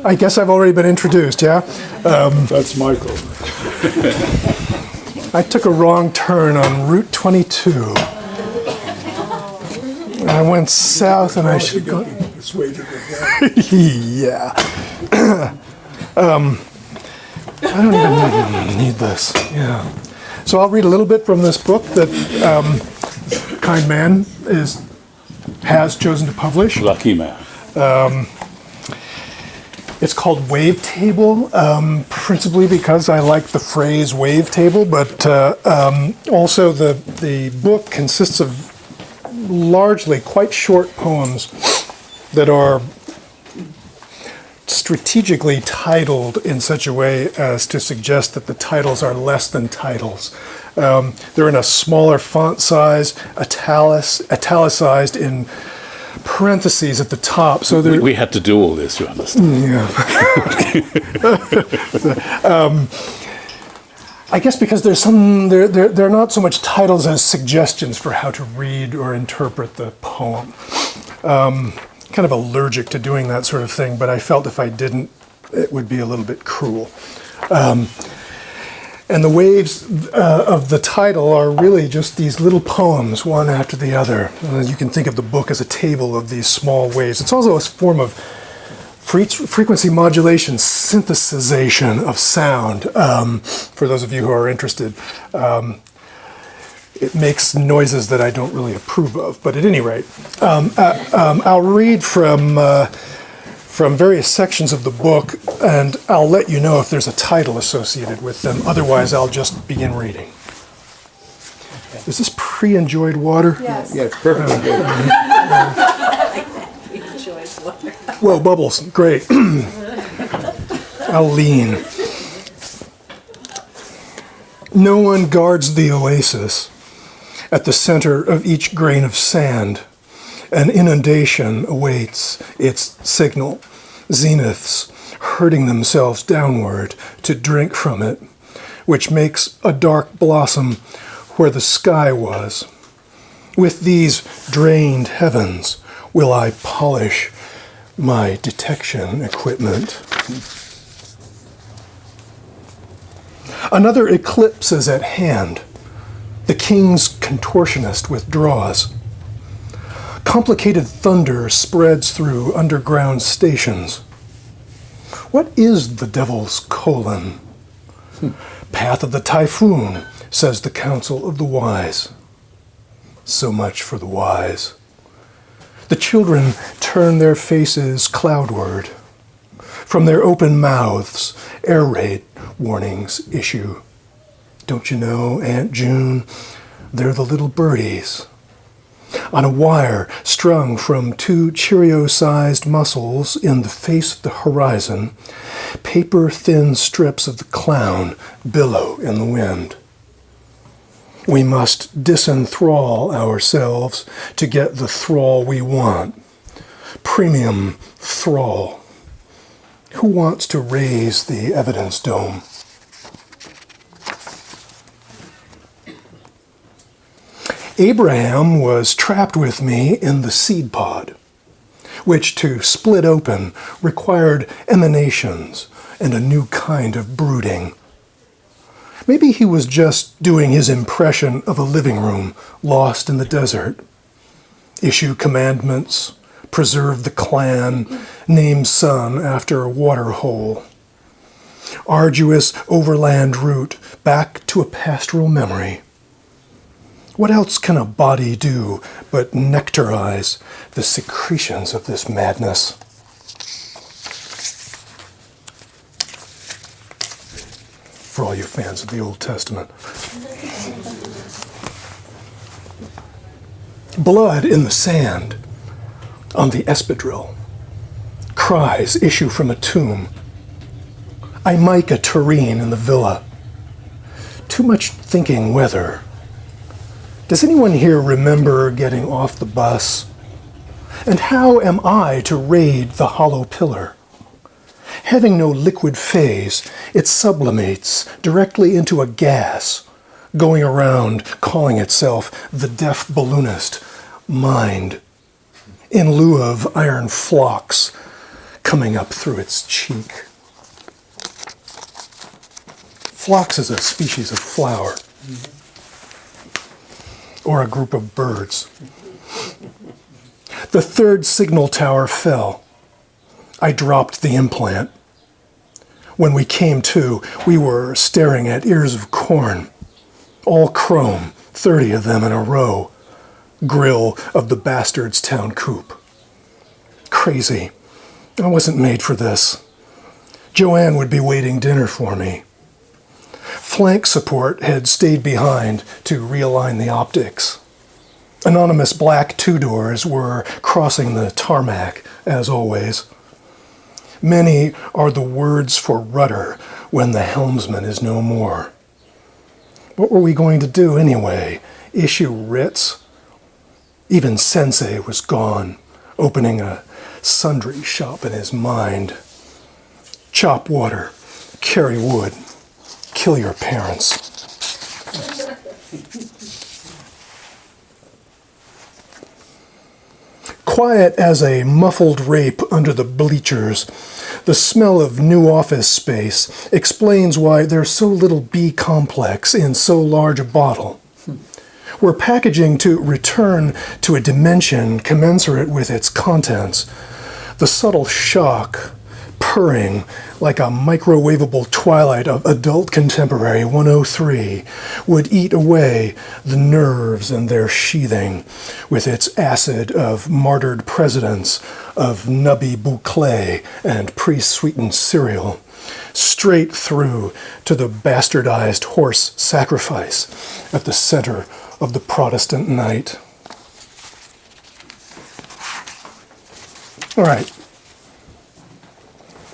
I guess I've already been introduced, yeah? That's Michael. I took a wrong turn on Route 22. I went south and I should go... Yeah. I don't even need this. Yeah. So I'll read a little bit from this book that kind man has chosen to publish. Lucky man. It's called Wavetable, principally because I like the phrase wavetable, but also the book consists of largely quite short poems that are strategically titled in such a way as to suggest that the titles are less than titles. They're in a smaller font size, italicized in parentheses at the top. So we had to do all this, you understand? Yeah. I guess because they're not so much titles as suggestions for how to read or interpret the poem. Kind of allergic to doing that sort of thing, but I felt if I didn't, it would be a little bit cruel. And the waves of the title are really just these little poems, one after the other. You can think of the book as a table of these small waves. It's also a form of frequency modulation, synthesization of sound. For those of you who are interested, it makes noises that I don't really approve of. But at any rate, I'll read from various sections of the book, and I'll let you know if there's a title associated with them. Otherwise, I'll just begin reading. Is this pre-enjoyed water? Yes. Yeah, it's perfect. Whoa, bubbles. Great. I'll lean. No one guards the oasis. At the center of each grain of sand, an inundation awaits its signal. Zeniths herding themselves downward to drink from it, which makes a dark blossom where the sky was. With these drained heavens will I polish my detection equipment. Another eclipse is at hand. The king's contortionist withdraws. Complicated thunder spreads through underground stations. What is the devil's colon? Path of the typhoon, says the council of the wise. So much for the wise. The children turn their faces cloudward. From their open mouths, air raid warnings issue. Don't you know, Aunt June, they're the little birdies. On a wire strung from two Cheerio-sized muscles in the face of the horizon, paper-thin strips of the clown billow in the wind. We must disenthrall ourselves to get the thrall we want. Premium thrall. Who wants to raise the evidence dome? Abraham was trapped with me in the seed pod, which to split open required emanations and a new kind of brooding. Maybe he was just doing his impression of a living room lost in the desert. Issue commandments, preserve the clan, name son after a water hole. Arduous overland route back to a pastoral memory. What else can a body do but nectarize the secretions of this madness? For all you fans of the Old Testament. Blood in the sand, on the espadrille. Cries issue from a tomb. I mic a tureen in the villa. Too much thinking weather. Does anyone here remember getting off the bus? And how am I to raid the hollow pillar? Having no liquid phase, it sublimates directly into a gas, going around calling itself the deaf balloonist, mind. In lieu of iron flocks, coming up through its cheek. Phlox is a species of flower, or a group of birds. The third signal tower fell. I dropped the implant. When we came to, we were staring at ears of corn, all chrome, 30 of them in a row, grill of the Bastardstown coop. Crazy. I wasn't made for this. Joanne would be waiting dinner for me. Flank support had stayed behind to realign the optics. Anonymous black two-doors were crossing the tarmac, as always. Many are the words for rudder when the helmsman is no more. What were we going to do anyway? Issue writs? Even Sensei was gone, opening a sundry shop in his mind. Chop water, carry wood, kill your parents. Quiet as a muffled rape under the bleachers, the smell of new office space explains why there's so little B-complex in so large a bottle. We're packaging to return to a dimension commensurate with its contents. The subtle shock, purring like a microwavable twilight of adult contemporary 103, would eat away the nerves and their sheathing with its acid of martyred presidents, of nubby bouclé and pre-sweetened cereal, straight through to the bastardized horse sacrifice at the center of the Protestant night. All right.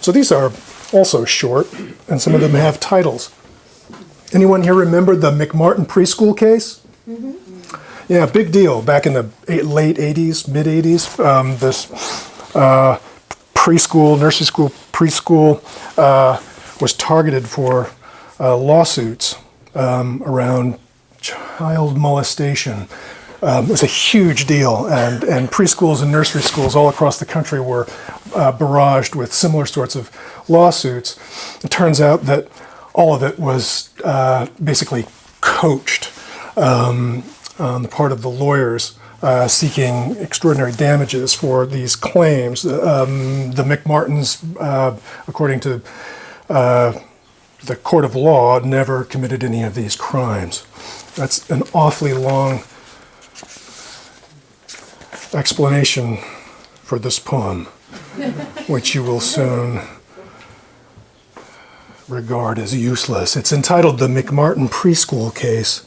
So these are also short, and some of them have titles. Anyone here remember the McMartin preschool case? Mm-hmm. Yeah, big deal. Back in the late 80s, mid 80s, this preschool, nursery school, preschool was targeted for lawsuits around child molestation. It was a huge deal, and preschools and nursery schools all across the country were barraged with similar sorts of lawsuits. It turns out that all of it was basically coached on the part of the lawyers seeking extraordinary damages for these claims. The McMartins, according to the court of law, never committed any of these crimes. That's an awfully long explanation for this poem, which you will soon regard as useless. It's entitled The McMartin Preschool Case.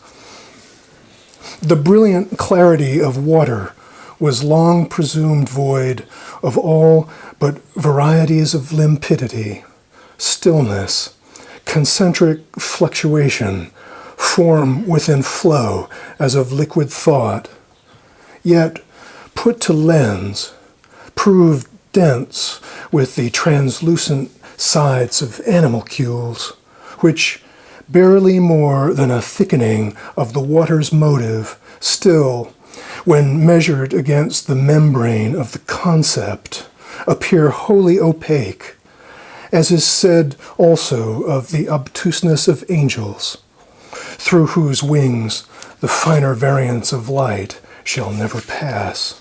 The brilliant clarity of water was long presumed void of all but varieties of limpidity, stillness, concentric fluctuation, form within flow as of liquid thought, yet put to lens, proved dense with the translucent sides of animalcules, which, barely more than a thickening of the water's motive, still, when measured against the membrane of the concept, appear wholly opaque, as is said also of the obtuseness of angels, through whose wings the finer variants of light shall never pass.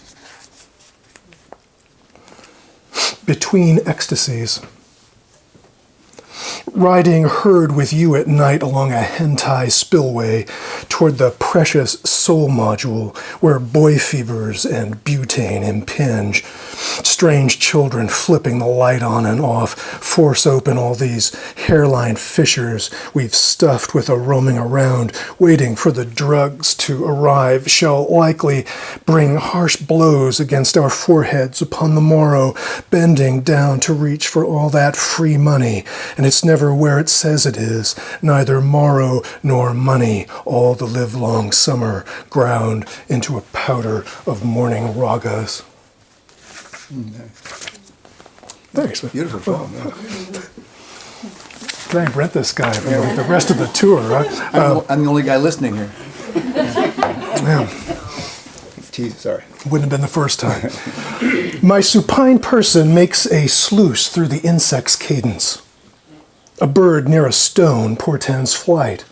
Between ecstasies. Riding herd with you at night along a hentai spillway toward the precious soul module where boy fevers and butane impinge. Strange children flipping the light on and off force open all these hairline fissures we've stuffed with a roaming around, waiting for the drugs to arrive, shall likely bring harsh blows against our foreheads upon the morrow, bending down to reach for all that free money, and it's never where it says it is, neither morrow nor money, all the livelong summer ground into a powder of morning ragas. Thanks. Beautiful poem. Can I rent this guy for the rest of the tour? Huh? I'm the only guy listening here. Yeah. Jeez, sorry. Wouldn't have been the first time. My supine person makes a sluice through the insect's cadence. A bird near a stone portends flight,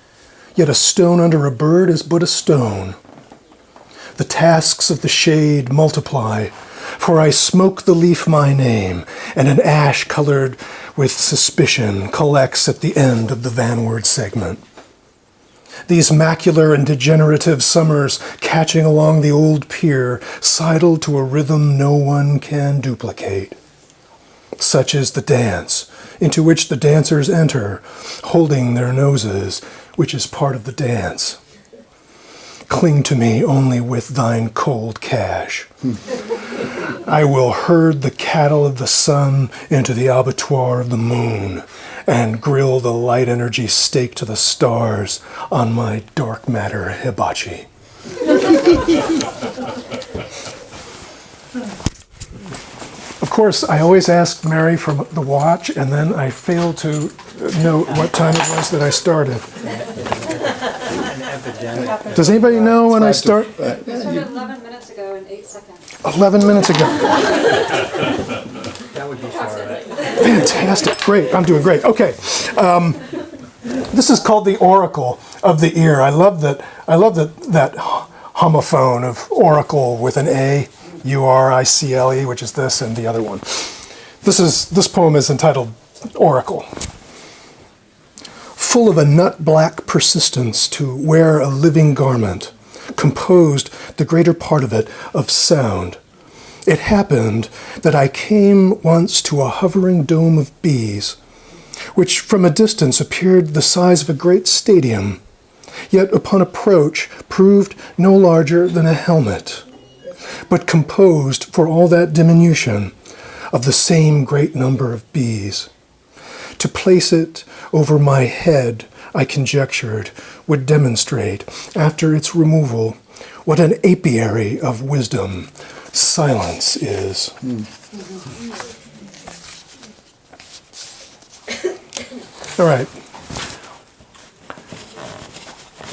yet a stone under a bird is but a stone. The tasks of the shade multiply, for I smoke the leaf my name, and an ash colored with suspicion collects at the end of the vanward segment. These macular and degenerative summers catching along the old pier sidle to a rhythm no one can duplicate. Such is the dance, into which the dancers enter, holding their noses, which is part of the dance. Cling to me only with thine cold cash. I will herd the cattle of the sun into the abattoir of the moon and grill the light energy steak to the stars on my dark matter hibachi. Of course, I always ask Mary for the watch, and then I fail to note what time it was that I started. Does anybody know when I start? It started 11 minutes ago and 8 seconds. 11 minutes ago. That would be far, right? Fantastic. Great. I'm doing great. Okay. This is called the Oracle of the Ear. I love that homophone of oracle with an A, U-R-I-C-L-E, which is this, and the other one. This poem is entitled Oracle. Full of a nut-black persistence to wear a living garment, composed the greater part of it of sound. It happened that I came once to a hovering dome of bees, which from a distance appeared the size of a great stadium, yet upon approach proved no larger than a helmet, but composed for all that diminution of the same great number of bees. To place it over my head, I conjectured, would demonstrate, after its removal, what an apiary of wisdom silence is. All right.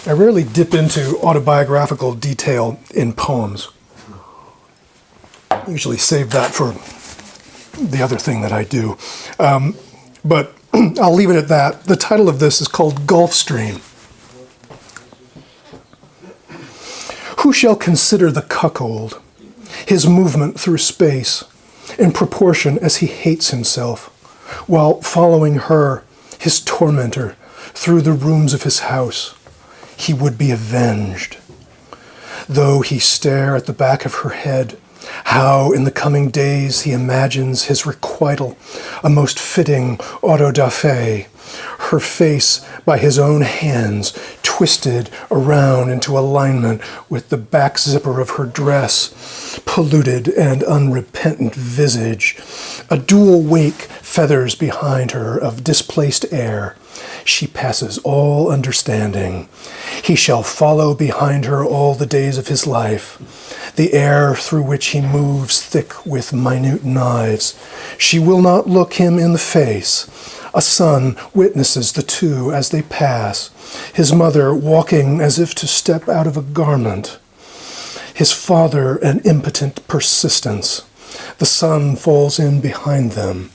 I rarely dip into autobiographical detail in poems. I usually save that for the other thing that I do. But I'll leave it at that. The title of this is called Gulf Stream. Who shall consider the cuckold, his movement through space, in proportion as he hates himself, while following her, his tormentor, through the rooms of his house? He would be avenged. Though he stare at the back of her head, how in the coming days he imagines his requital, a most fitting auto-da-fe, her face by his own hands twisted around into alignment with the back zipper of her dress, polluted and unrepentant visage, a dual wake feathers behind her of displaced air. She passes all understanding. He shall follow behind her all the days of his life. The air through which he moves thick with minute knives. She will not look him in the face. A son witnesses the two as they pass, his mother walking as if to step out of a garment, his father an impotent persistence. The son falls in behind them.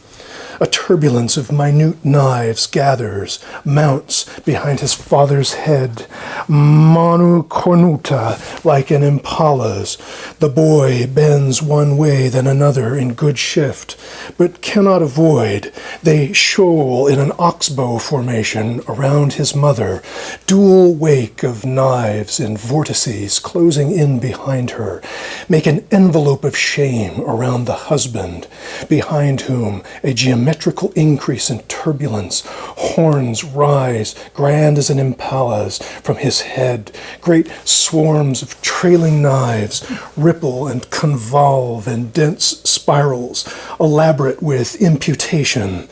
A turbulence of minute knives gathers, mounts behind his father's head, manu cornuta, like an impala's. The boy bends one way then another in good shift, but cannot avoid. They shoal in an oxbow formation around his mother, dual wake of knives and vortices closing in behind her, make an envelope of shame around the husband, behind whom a geometrical increase in turbulence. Horns rise, grand as an impala's, from his head. Great swarms of trailing knives ripple and convolve in dense spirals, elaborate with imputation.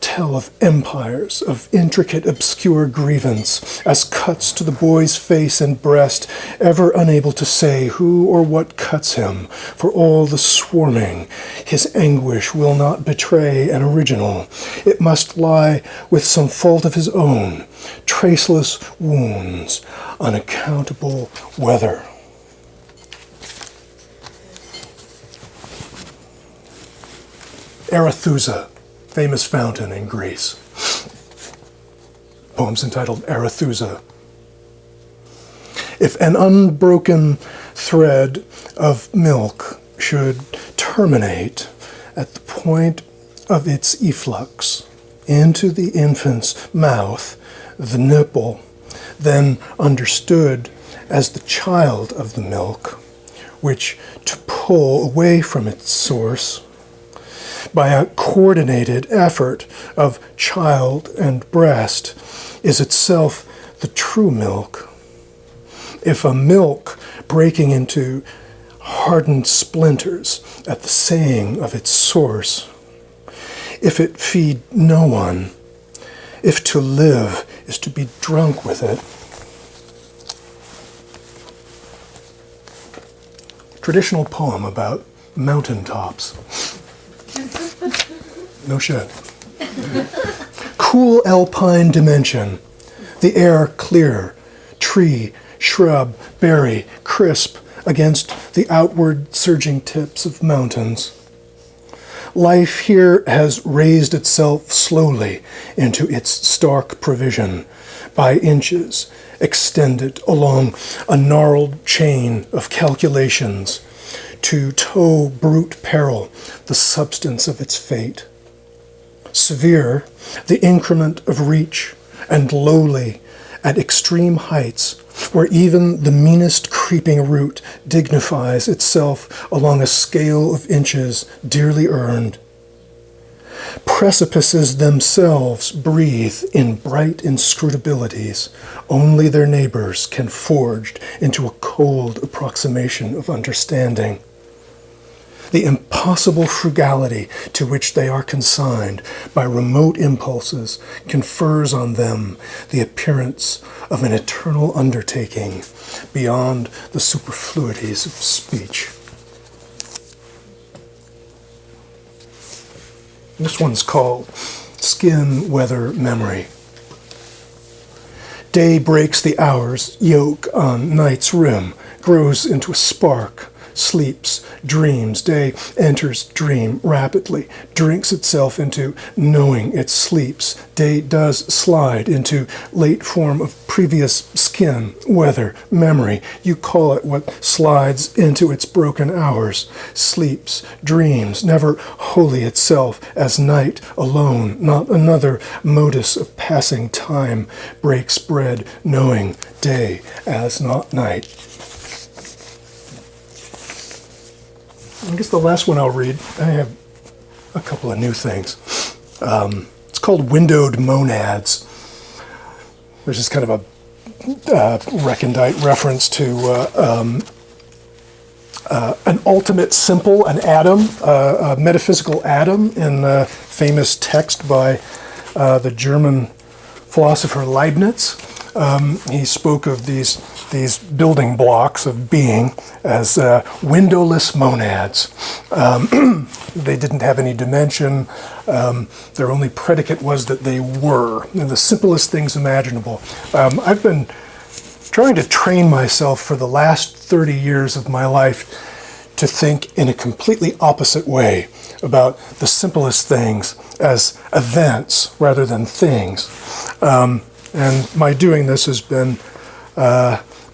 Tell of empires, of intricate, obscure grievance, as cuts to the boy's face and breast, ever unable to say who or what cuts him. For all the swarming, his anguish will not betray an original. It must lie with some fault of his own, traceless wounds, unaccountable weather. Arethusa, famous fountain in Greece. Poem's entitled Arethusa. If an unbroken thread of milk should terminate at the point of its efflux into the infant's mouth, the nipple, then understood as the child of the milk, which to pull away from its source by a coordinated effort of child and breast is itself the true milk. If a milk breaking into hardened splinters at the saying of its source, if it feed no one, if to live is to be drunk with it. Traditional poem about mountaintops. No shit. Cool alpine dimension, the air clear, tree, shrub, berry, crisp against the outward surging tips of mountains. Life here has raised itself slowly into its stark provision, by inches, extended along a gnarled chain of calculations, to tow brute peril, the substance of its fate. Severe, the increment of reach, and lowly, at extreme heights, where even the meanest creeping root dignifies itself along a scale of inches dearly earned. Precipices themselves breathe in bright inscrutabilities only their neighbors can forge into a cold approximation of understanding. The impossible frugality to which they are consigned by remote impulses confers on them the appearance of an eternal undertaking beyond the superfluities of speech. This one's called Skin Weather Memory. Day breaks the hours, yoke on night's rim, grows into a spark, sleeps, dreams. Day enters dream rapidly, drinks itself into knowing it sleeps. Day does slide into late form of previous skin, weather, memory. You call it what slides into its broken hours. Sleeps, dreams, never wholly itself as night alone, not another modus of passing time. Breaks bread, knowing day as not night. I guess the last one I'll read, I have a couple of new things. It's called Windowed Monads, which is kind of a recondite reference to an ultimate simple, an atom, a metaphysical atom in a famous text by the German philosopher Leibniz. He spoke of these building blocks of being as windowless monads. They didn't have any dimension. Their only predicate was that they were, and the simplest things imaginable. I've been trying to train myself for the last 30 years of my life to think in a completely opposite way about the simplest things as events rather than things. And my doing this has been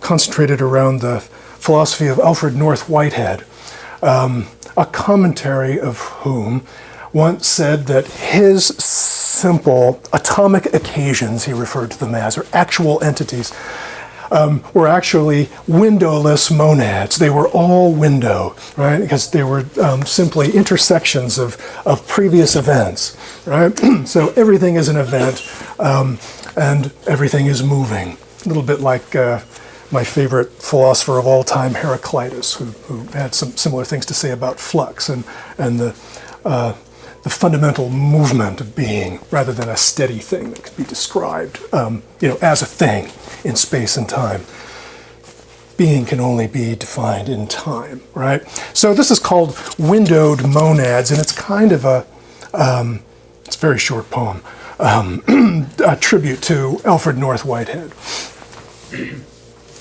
concentrated around the philosophy of Alfred North Whitehead, a commentary of whom once said that his simple atomic occasions, he referred to them as, or actual entities, were actually windowless monads. They were all window, right? Because they were simply intersections of previous events, right? So everything is an event, and everything is moving. A little bit like my favorite philosopher of all time, Heraclitus, who had some similar things to say about flux and the fundamental movement of being, rather than a steady thing that could be described, as a thing in space and time. Being can only be defined in time, right? So this is called Windowed Monads, and it's kind of it's a very short poem, a tribute to Alfred North Whitehead.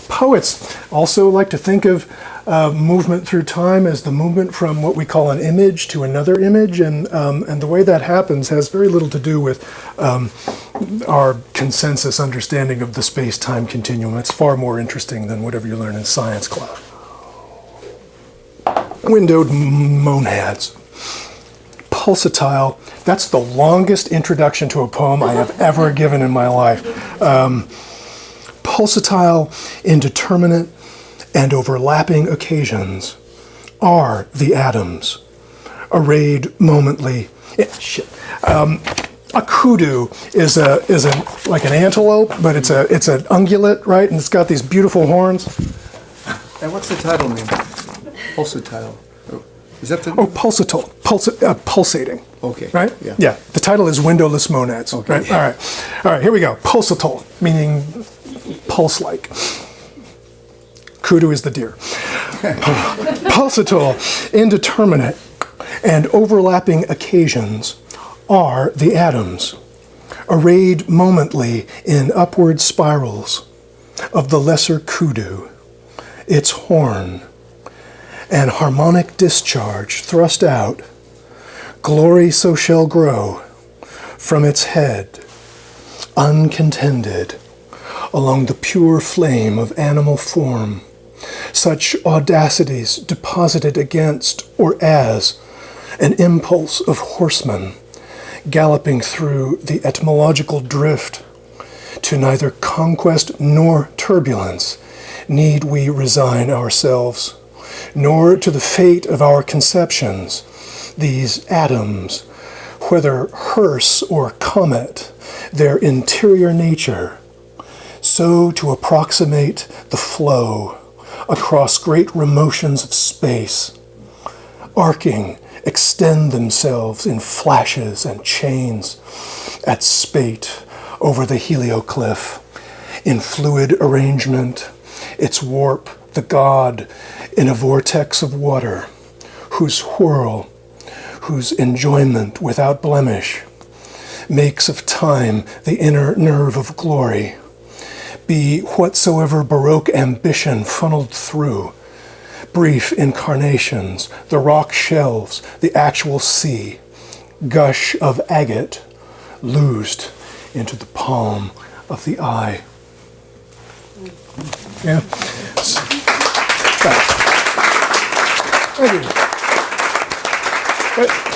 Poets also like to think of movement through time as the movement from what we call an image to another image, and the way that happens has very little to do with our consensus understanding of the space-time continuum. It's far more interesting than whatever you learn in science class. Windowed monads. Pulsatile. That's the longest introduction to a poem I have ever given in my life. Pulsatile, indeterminate, and overlapping occasions are the atoms, arrayed momently. A kudu is like an antelope, but it's an ungulate, right? And it's got these beautiful horns. And what's the title mean? Pulsatile. Is that the? Oh, pulsating. Okay. Right? Yeah. The title is Windowless Monads. Okay. Right? All right. Here we go. Pulsatile, meaning pulse-like. Kudu is the deer. Pulsatile, indeterminate, and overlapping occasions are the atoms, arrayed momently in upward spirals of the lesser kudu, its horn, and harmonic discharge thrust out, glory so shall grow from its head, uncontended, along the pure flame of animal form, such audacities deposited against or as an impulse of horsemen, galloping through the etymological drift, to neither conquest nor turbulence need we resign ourselves, nor to the fate of our conceptions, these atoms, whether hearse or comet, their interior nature, so to approximate the flow across great remotions of space, arcing, extend themselves in flashes and chains at spate over the helioclif, in fluid arrangement, its warp, the god, in a vortex of water, whose whirl, whose enjoyment without blemish, makes of time the inner nerve of glory, be whatsoever Baroque ambition funneled through, brief incarnations, the rock shelves, the actual sea, gush of agate, loosed into the palm of the eye. Yeah. Thank you.